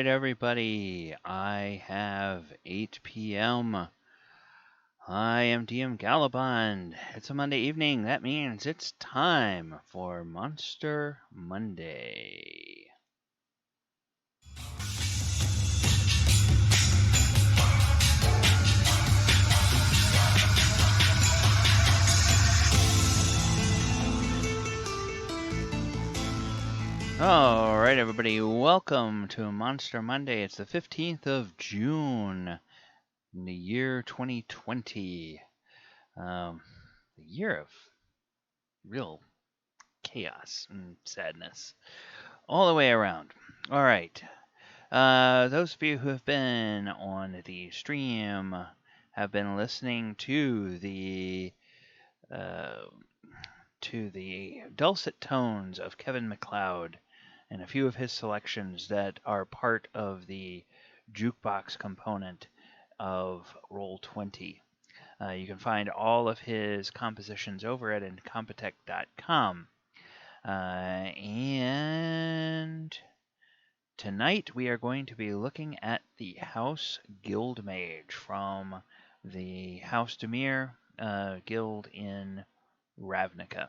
right, everybody. I have 8 p.m. I am DM Gallibond. It's a Monday evening. That means it's time for Monster Monday. All right, everybody. Welcome to Monster Monday. It's the 15th of June in the year 2020. The year of real chaos and sadness all the way around. All right. Those of you who have been on the stream have been listening to the dulcet tones of Kevin MacLeod and a few of his selections that are part of the jukebox component of Roll20. You can find all of his compositions over at incompetech.com. And tonight we are going to be looking at the House Guildmage from the House Demir Guild in Ravnica.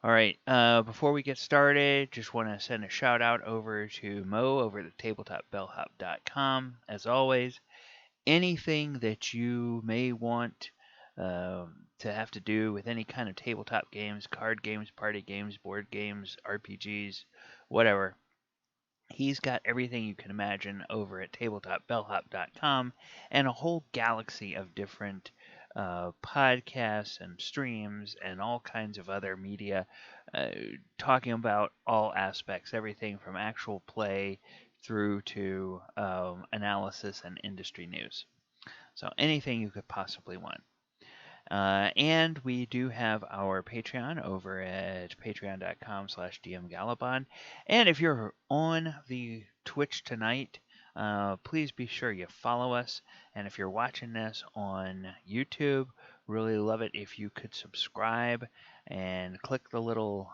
All right, before we get started, just want to send a shout out over to Mo over at tabletopbellhop.com. As always, anything that you may want to have to do with any kind of tabletop games, card games, party games, board games, RPGs, whatever, he's got everything you can imagine over at tabletopbellhop.com and a whole galaxy of different podcasts and streams and all kinds of other media talking about all aspects, everything from actual play through to analysis and industry news. So anything you could possibly want. And we do have our Patreon over at patreon.com/dmgallibond. And if you're on the Twitch tonight, please be sure you follow us. And if you're watching this on YouTube, really love it if you could subscribe and click the little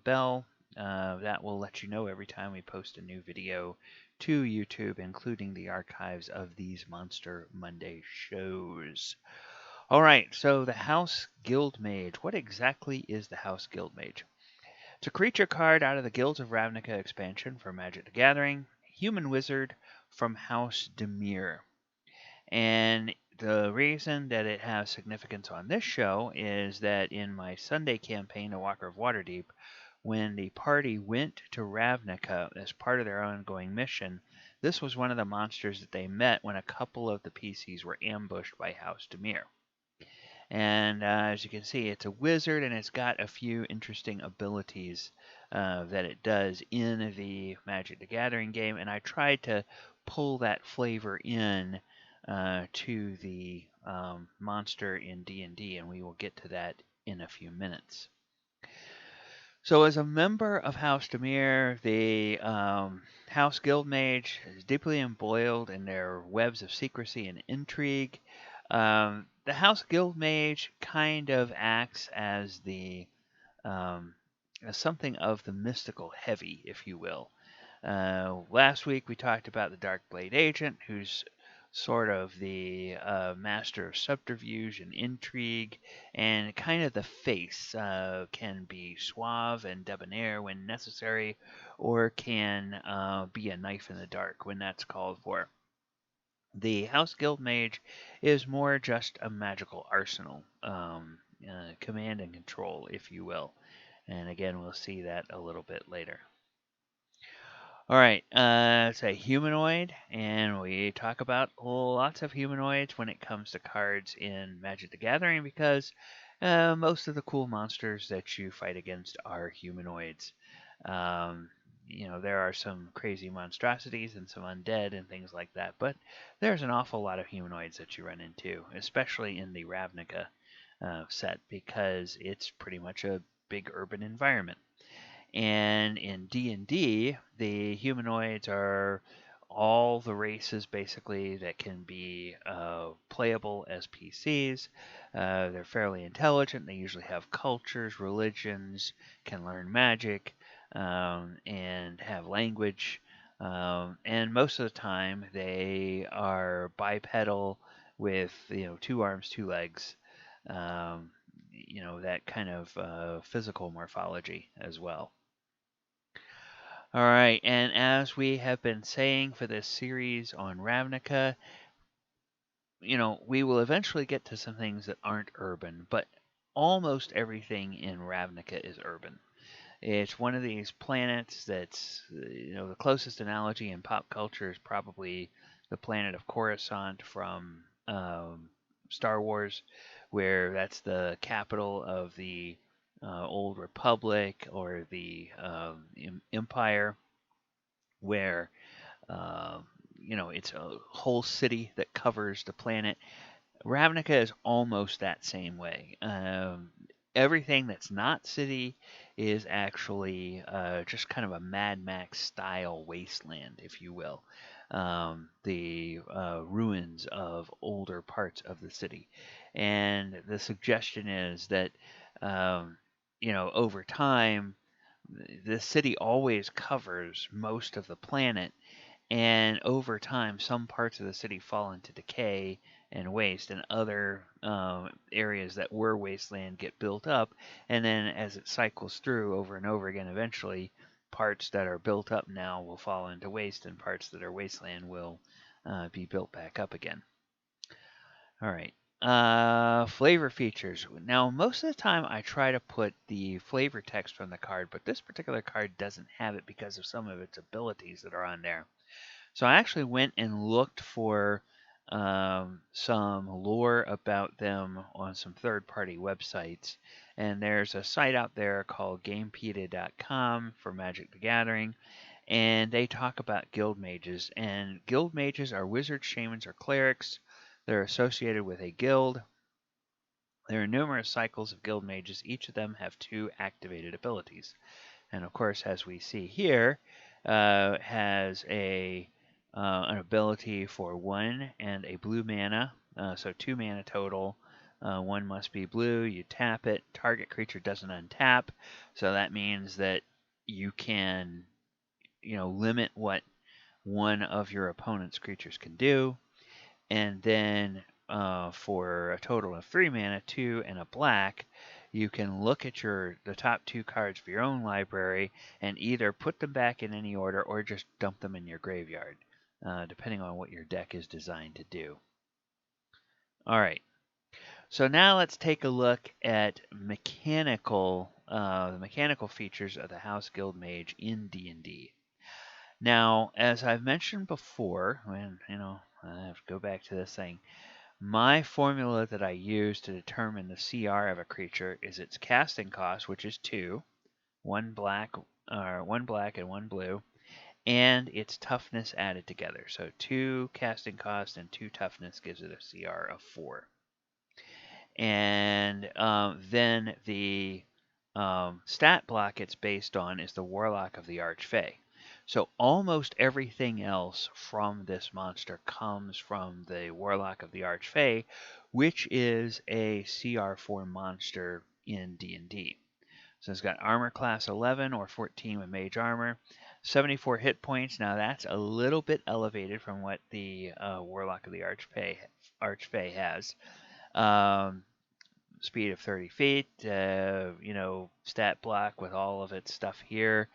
bell. That will let you know every time we post a new video to YouTube, including the archives of these Monster Monday shows. All right, so the House Guildmage. What exactly is the House Guildmage? It's a creature card out of the Guilds of Ravnica expansion for Magic the Gathering, human wizard from House Demir. And the reason that it has significance on this show is that in my Sunday campaign, The Walker of Waterdeep, when the party went to Ravnica as part of their ongoing mission, this was one of the monsters that they met when a couple of the PCs were ambushed by House Demir. And as you can see, it's a wizard, and it's got a few interesting abilities that it does in the Magic the Gathering game. And I tried to pull that flavor in to the monster in D&D, and we will get to that in a few minutes. So as a member of House Demir, the House Guildmage is deeply embroiled in their webs of secrecy and intrigue. The House Guildmage kind of acts as the as something of the mystical heavy, if you will. Last week we talked about the Darkblade Agent, who's sort of the master of subterfuge and intrigue, and kind of the face. Can be suave and debonair when necessary, or can be a knife in the dark when that's called for. The House Guildmage is more just a magical arsenal, command and control, if you will. And again, we'll see that a little bit later. All right, it's a humanoid, and we talk about lots of humanoids when it comes to cards in Magic the Gathering because most of the cool monsters that you fight against are humanoids. There are some crazy monstrosities and some undead and things like that, but there's an awful lot of humanoids that you run into, especially in the Ravnica set, because it's pretty much a big urban environment. And in D&D, the humanoids are all the races, basically, that can be playable as PCs. They're fairly intelligent. They usually have cultures, religions, can learn magic, and have language. And most of the time they are bipedal with 2 arms, 2 legs, um, that kind of physical morphology as well. All right, and as we have been saying for this series on Ravnica, we will eventually get to some things that aren't urban, but almost everything in Ravnica is urban. It's one of these planets that's, the closest analogy in pop culture is probably the planet of Coruscant from Star Wars, where that's the capital of the Old Republic or the Empire, where uh, it's a whole city that covers the planet. Ravnica is almost that same way. Everything that's not city is actually just kind of a Mad Max style wasteland, if you will. The ruins of older parts of the city. And the suggestion is that, over time, the city always covers most of the planet, and over time, some parts of the city fall into decay and waste, and other areas that were wasteland get built up. And then, as it cycles through over and over again, eventually, parts that are built up now will fall into waste, and parts that are wasteland will be built back up again. All right. Flavor features. Now, most of the time I try to put the flavor text from the card, but this particular card doesn't have it because of some of its abilities that are on there. So I actually went and looked for some lore about them on some third-party websites. And there's a site out there called GamePedia.com for Magic the Gathering. And they talk about guild mages. And guild mages are wizards, shamans, or clerics. They're associated with a guild. There are numerous cycles of guild mages. Each of them have 2 activated abilities. And of course, as we see here, has an ability for 1 and a blue mana, so 2 mana total. 1 must be blue. You tap it. Target creature doesn't untap, so that means that you can, limit what one of your opponent's creatures can do. And then for a total of 3 mana, 2 and a black, you can look at the top 2 cards of your own library and either put them back in any order or just dump them in your graveyard, depending on what your deck is designed to do. All right, so now let's take a look at the mechanical features of the House Guildmage in D&D. Now, as I've mentioned before, I have to go back to this thing. My formula that I use to determine the CR of a creature is its casting cost, which is 2, 1 black and 1 blue, and its toughness added together. So 2 casting cost and 2 toughness gives it a CR of 4. And then the stat block it's based on is the Warlock of the Archfey. So almost everything else from this monster comes from the Warlock of the Archfey, which is a CR4 monster in D&D. So it's got armor class 11 or 14 with mage armor, 74 hit points. Now that's a little bit elevated from what the Warlock of the Archfey has. Speed of 30 feet, stat block with all of its stuff here.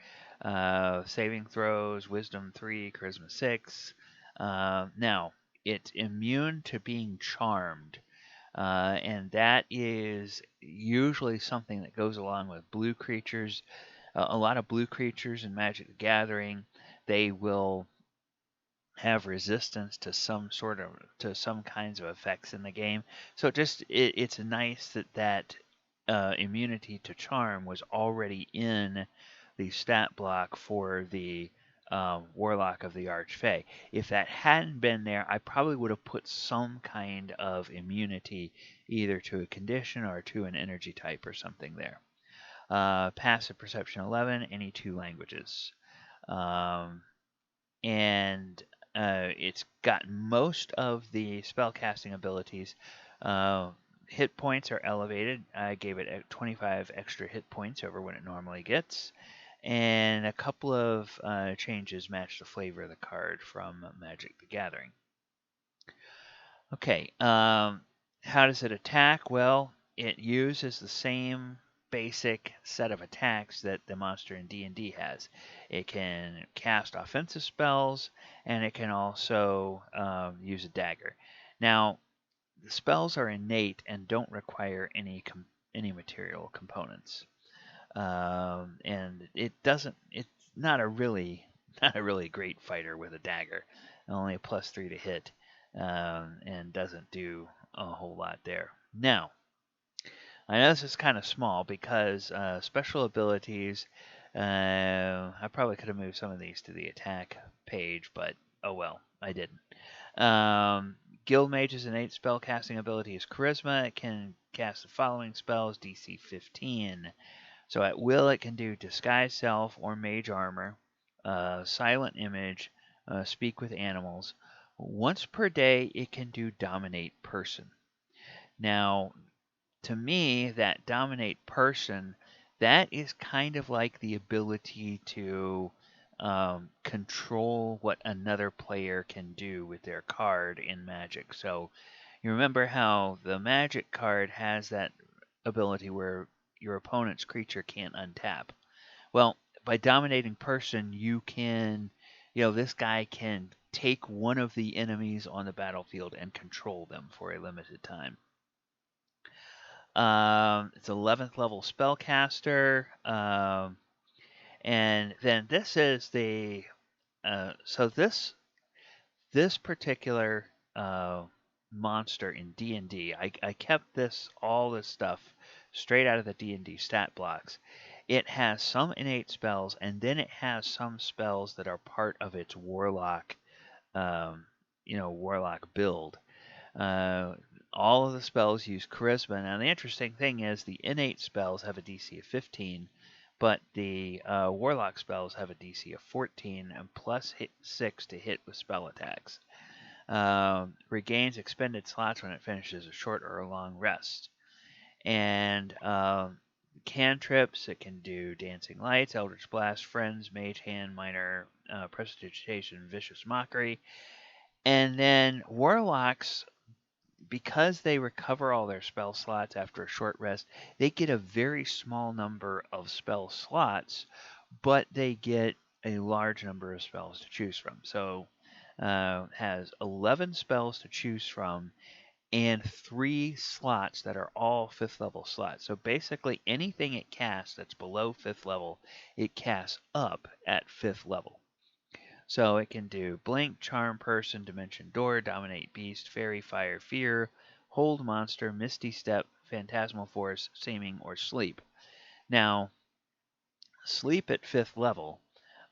Saving throws, wisdom 3, charisma 6. Now, it's immune to being charmed. And that is usually something that goes along with blue creatures. A lot of blue creatures in Magic the Gathering, they will have resistance to some kinds of effects in the game. So it's nice that immunity to charm was already in the stat block for the Warlock of the Archfey. If that hadn't been there, I probably would have put some kind of immunity either to a condition or to an energy type or something there. Passive Perception 11, any 2 languages. And it's got most of the spellcasting abilities. Hit points are elevated. I gave it 25 extra hit points over what it normally gets. and a couple of changes match the flavor of the card from Magic the Gathering. Okay, how does it attack? Well, it uses the same basic set of attacks that the monster in D&D has. It can cast offensive spells, and it can also use a dagger. Now, the spells are innate and don't require any material components, and it's not a really great fighter with a dagger. Only a +3 to hit, and doesn't do a whole lot there. Now, I know this is kind of small because special abilities. I probably could have moved some of these to the attack page, but oh well, I didn't. Guildmage's innate spell casting ability is Charisma. It can cast the following spells, DC 15. So at will, it can do Disguise Self or Mage Armor, Silent Image, Speak with Animals. Once per day, it can do Dominate Person. Now, to me, that Dominate Person, that is kind of like the ability to control what another player can do with their card in Magic. So you remember how the Magic card has that ability where your opponent's creature can't untap. Well, by dominating person, you can, this guy can take one of the enemies on the battlefield and control them for a limited time. It's 11th level spellcaster, and then this is the so this particular monster in D&D. I kept all this stuff straight out of the D&D stat blocks. It has some innate spells, and then it has some spells that are part of its warlock, warlock build. All of the spells use charisma. Now, the interesting thing is the innate spells have a DC of 15, but the warlock spells have a DC of 14 and plus 6 to hit with spell attacks. Regains expended slots when it finishes a short or a long rest. And cantrips, it can do Dancing Lights, Eldritch Blast, Friends, Mage Hand, Minor Prestidigitation, Vicious Mockery. And then warlocks, because they recover all their spell slots after a short rest, they get a very small number of spell slots, but they get a large number of spells to choose from. So has 11 spells to choose from and 3 slots that are all 5th level slots. So basically anything it casts that's below 5th level, it casts up at 5th level. So it can do Blink, Charm Person, Dimension Door, Dominate Beast, Fairy, Fire, Fear, Hold Monster, Misty Step, Phantasmal Force, Seeming, or Sleep. Now, Sleep at 5th level,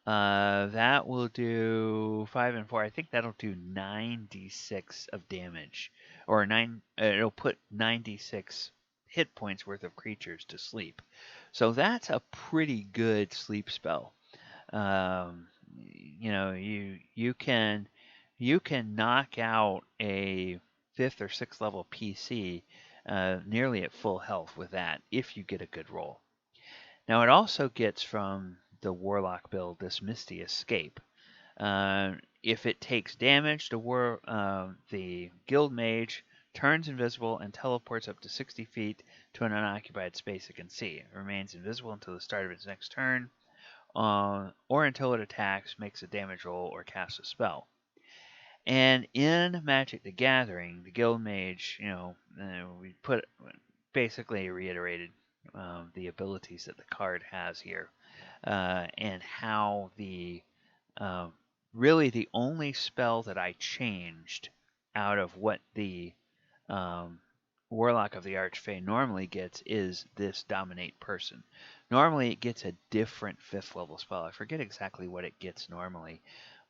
that will do 5 and 4. I think that'll do 9d6 of damage, or it'll put 9d6 hit points worth of creatures to sleep. So that's a pretty good sleep spell. You can knock out a 5th or 6th level PC nearly at full health with that if you get a good roll. Now it also gets from the Warlock build this Misty Escape. If it takes damage, the Guildmage turns invisible and teleports up to 60 feet to an unoccupied space it can see. It remains invisible until the start of its next turn, or until it attacks, makes a damage roll, or casts a spell. And in Magic the Gathering, the Guildmage, we basically reiterated the abilities that the card has here, and how really the only spell that I changed out of what the Warlock of the Archfey normally gets is this Dominate Person. Normally it gets a different 5th level spell. I forget exactly what it gets normally,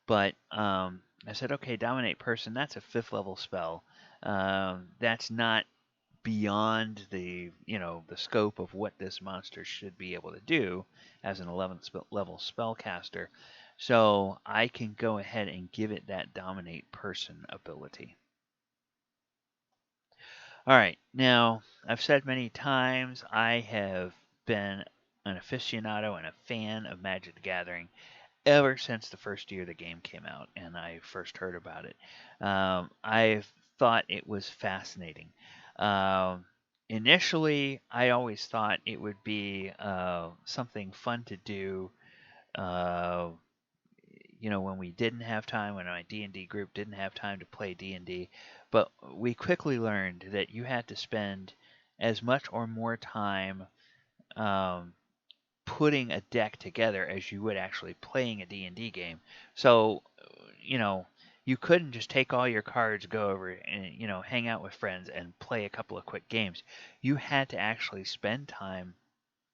but I said, okay, Dominate Person, that's a 5th level spell. That's not beyond the scope of what this monster should be able to do as an 11th level spellcaster. So I can go ahead and give it that Dominate Person ability. All right, now I've said many times I have been an aficionado and a fan of Magic the Gathering ever since the first year the game came out and I first heard about it. I've thought it was fascinating. Um, Initially, I always thought it would be something fun to do. Uh, when we didn't have time, when my D&D group didn't have time to play D&D, but we quickly learned that you had to spend as much or more time um, putting a deck together as you would actually playing a D&D game. So, you know, you couldn't just take all your cards, go over and, hang out with friends and play a couple of quick games. You had to actually spend time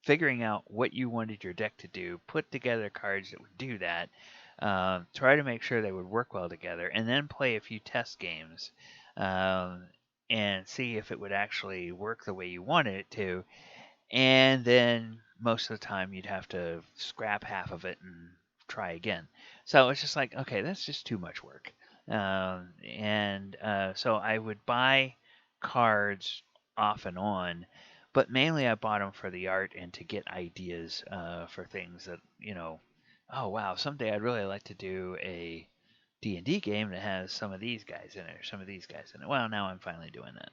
figuring out what you wanted your deck to do, put together cards that would do that, try to make sure they would work well together, and then play a few test games um, and see if it would actually work the way you wanted it to. And then most of the time you'd have to scrap half of it and try again. So it's just like, okay, that's just too much work. So I would buy cards off and on, but mainly I bought them for the art and to get ideas for things that, oh wow, someday I'd really like to do a D&D game that has some of these guys in it or some of these guys in it. Well, now I'm finally doing that.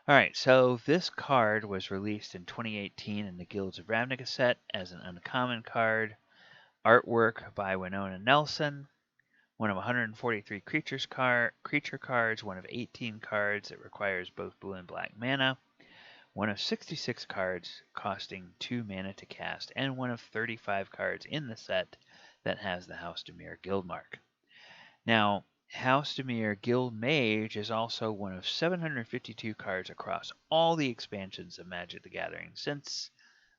All right, so this card was released in 2018 in the Guilds of Ravnica set as an uncommon card. Artwork by Winona Nelson. One of 143 creature cards, one of 18 cards that requires both blue and black mana. One of 66 cards costing 2 mana to cast, and one of 35 cards in the set that has the House Guildmark. Now, House Guildmage is also one of 752 cards across all the expansions of Magic the Gathering since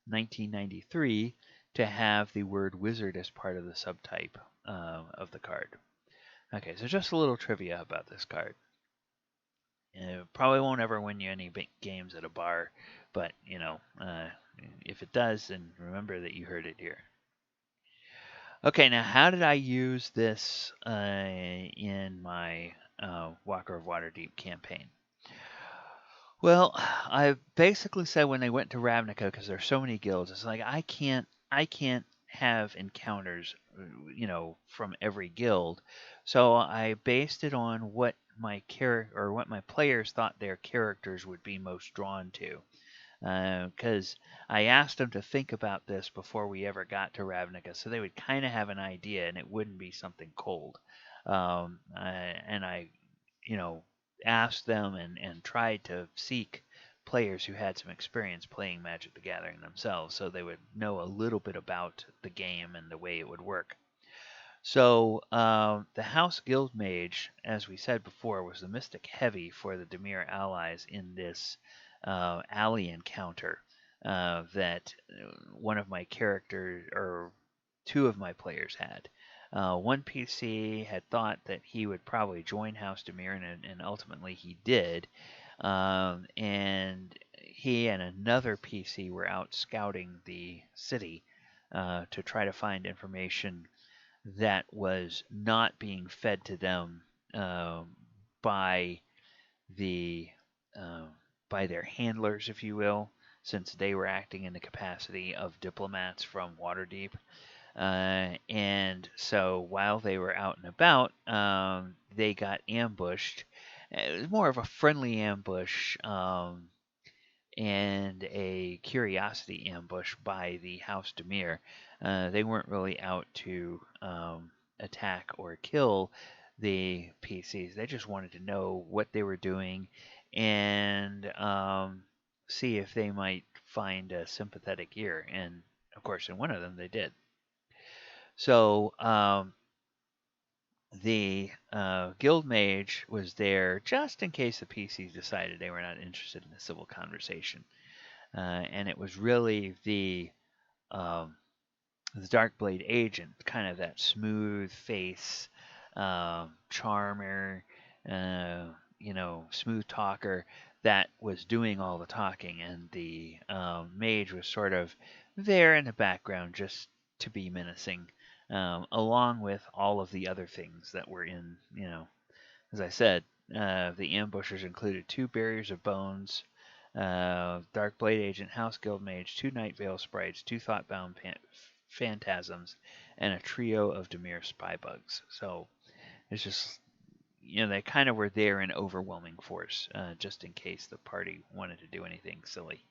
1993 to have the word wizard as part of the subtype of the card. Okay, so just a little trivia about this card. It probably won't ever win you any big games at a bar, but if it does, then remember that you heard it here. Okay, now how did I use this in my Walker of Waterdeep campaign? Well, I basically said when they went to Ravnica, because there's so many guilds, it's like I can't have encounters, from every guild. So I based it on what my what my players thought their characters would be most drawn to. Because I asked them to think about this before we ever got to Ravnica, so they would kind of have an idea, and it wouldn't be something cold. And I, asked them and tried to seek players who had some experience playing Magic the Gathering themselves, so they would know a little bit about the game and the way it would work. So the House Guildmage, as we said before, was the Mystic Heavy for the Dimir allies in this alley encounter that one of my characters, or two of my players had. One PC had thought that he would probably join House Dimir, and ultimately he did. And he and another PC were out scouting the city to try to find information that was not being fed to them by the by their handlers, if you will, since they were acting in the capacity of diplomats from Waterdeep. And so while they were out and about, they got ambushed. It was more of a friendly ambush and a curiosity ambush by the House Dimir. They weren't really out to attack or kill the PCs. They just wanted to know what they were doing and see if they might find a sympathetic ear. And of course, in one of them, they did. So the guild mage was there just in case the PCs decided they were not interested in the civil conversation. And it was really the Darkblade agent, kind of that smooth face, charmer, smooth talker that was doing all the talking, and the mage was sort of there in the background just to be menacing, along with all of the other things that were in, as I said, the ambushers included 2 barriers of bones, Dark Blade Agent, House Guildmage, 2 Night Veil Sprites, 2 Thoughtbound Phantasms, and a trio of Dimir Spybugs. So it's just, they kind of were there in overwhelming force, just in case the party wanted to do anything silly.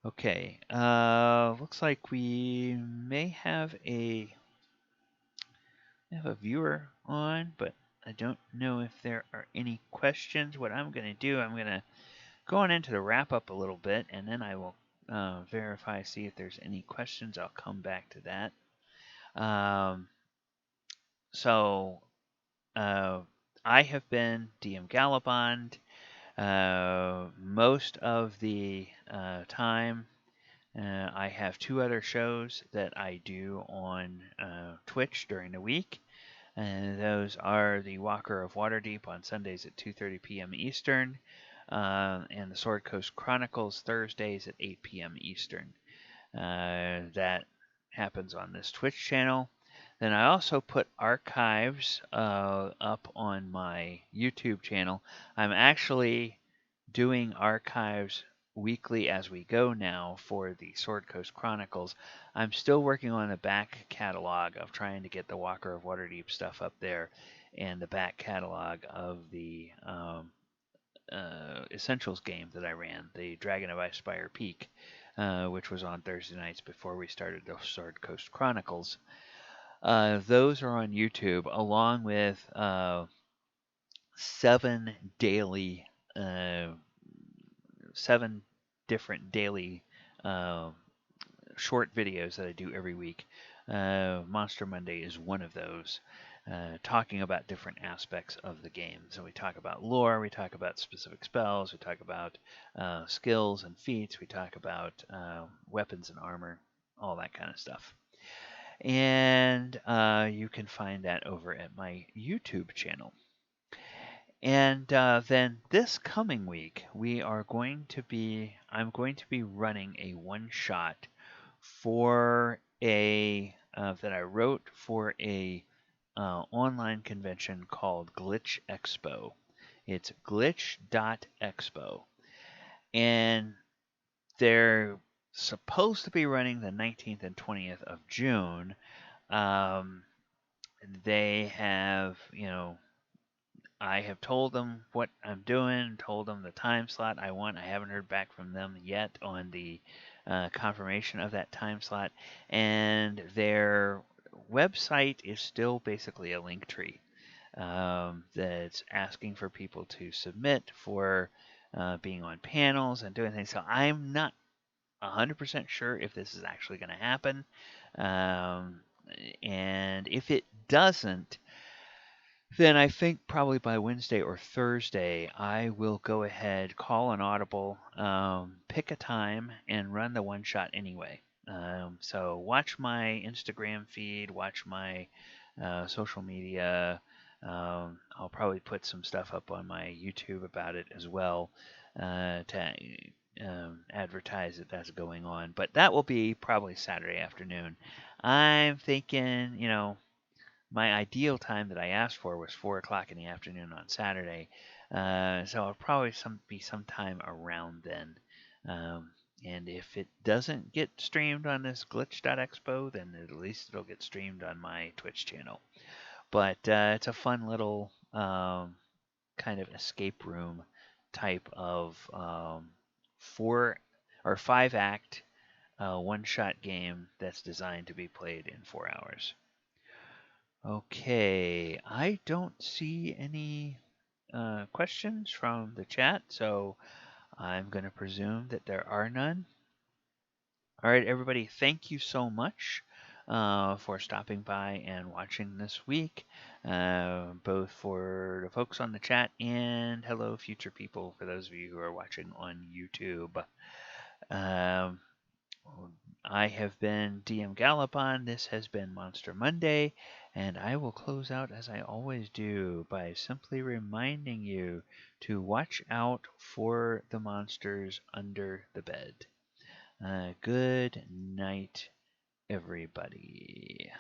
Okay, looks like we may have a viewer on, but I don't know if there are any questions. What I'm going to do, I'm going to go on into the wrap up a little bit, and then I will verify, see if there's any questions. I'll come back to that. So I have been DM Gallibond most of the time. I have 2 other shows that I do on Twitch during the week. And those are the Walker of Waterdeep on Sundays at 2:30 p.m. Eastern, and the Sword Coast Chronicles Thursdays at 8 p.m. Eastern. That happens on this Twitch channel. Then I also put archives up on my YouTube channel. I'm actually doing archives weekly as we go now for the Sword Coast Chronicles. I'm still working on the back catalog of trying to get the Walker of Waterdeep stuff up there, and the back catalog of the Essentials game that I ran, the Dragon of Icespire Peak, which was on Thursday nights before we started the Sword Coast Chronicles. Those are on YouTube, along with 7 different daily short videos that I do every week. Monster Monday is one of those, talking about different aspects of the game. So we talk about lore, we talk about specific spells, we talk about skills and feats, we talk about weapons and armor, all that kind of stuff. And you can find that over at my YouTube channel. And then this coming week, I'm going to be running a one-shot for that I wrote for a online convention called Glitch Expo. It's glitch.expo. And they're supposed to be running the 19th and 20th of June. They have, I have told them what I'm doing, told them the time slot I want. I haven't heard back from them yet on the confirmation of that time slot. And their website is still basically a link tree that's asking for people to submit for being on panels and doing things. So I'm not 100% sure if this is actually going to happen. And if it doesn't, then I think probably by Wednesday or Thursday, I will go ahead, call an audible, pick a time, and run the one shot anyway. So watch my Instagram feed, watch my social media. I'll probably put some stuff up on my YouTube about it as well to advertise that that's going on. But that will be probably Saturday afternoon. I'm thinking, my ideal time that I asked for was 4 o'clock in the afternoon on Saturday. So it'll probably be sometime around then. And if it doesn't get streamed on this glitch.expo, then at least it'll get streamed on my Twitch channel. But it's a fun little kind of escape room type of 4 or 5 act one-shot game that's designed to be played in 4 hours. Okay, I don't see any questions from the chat, so I'm going to presume that there are none. All right, everybody, thank you so much for stopping by and watching this week, both for the folks on the chat and hello, future people, for those of you who are watching on YouTube. I have been DM Gallibond. This has been Monster Monday, and I will close out as I always do by simply reminding you to watch out for the monsters under the bed. Good night, everybody.